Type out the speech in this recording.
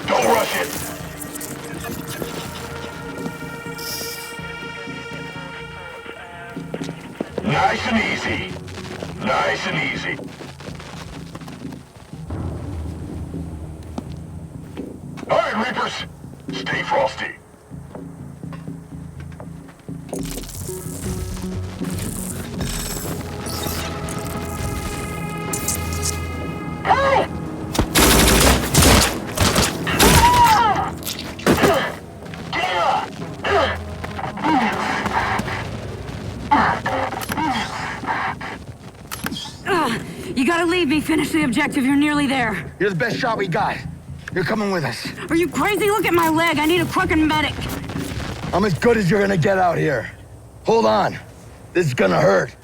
Don't rush it! Nice and easy. Nice and easy. All right, Reapers. Stay frosty. You gotta leave me. Finish the objective. You're nearly there. You're the best shot we got. You're coming with us. Are you crazy? Look at my leg. I need a fucking medic. I'm as good as you're gonna get out here. Hold on. This is gonna hurt.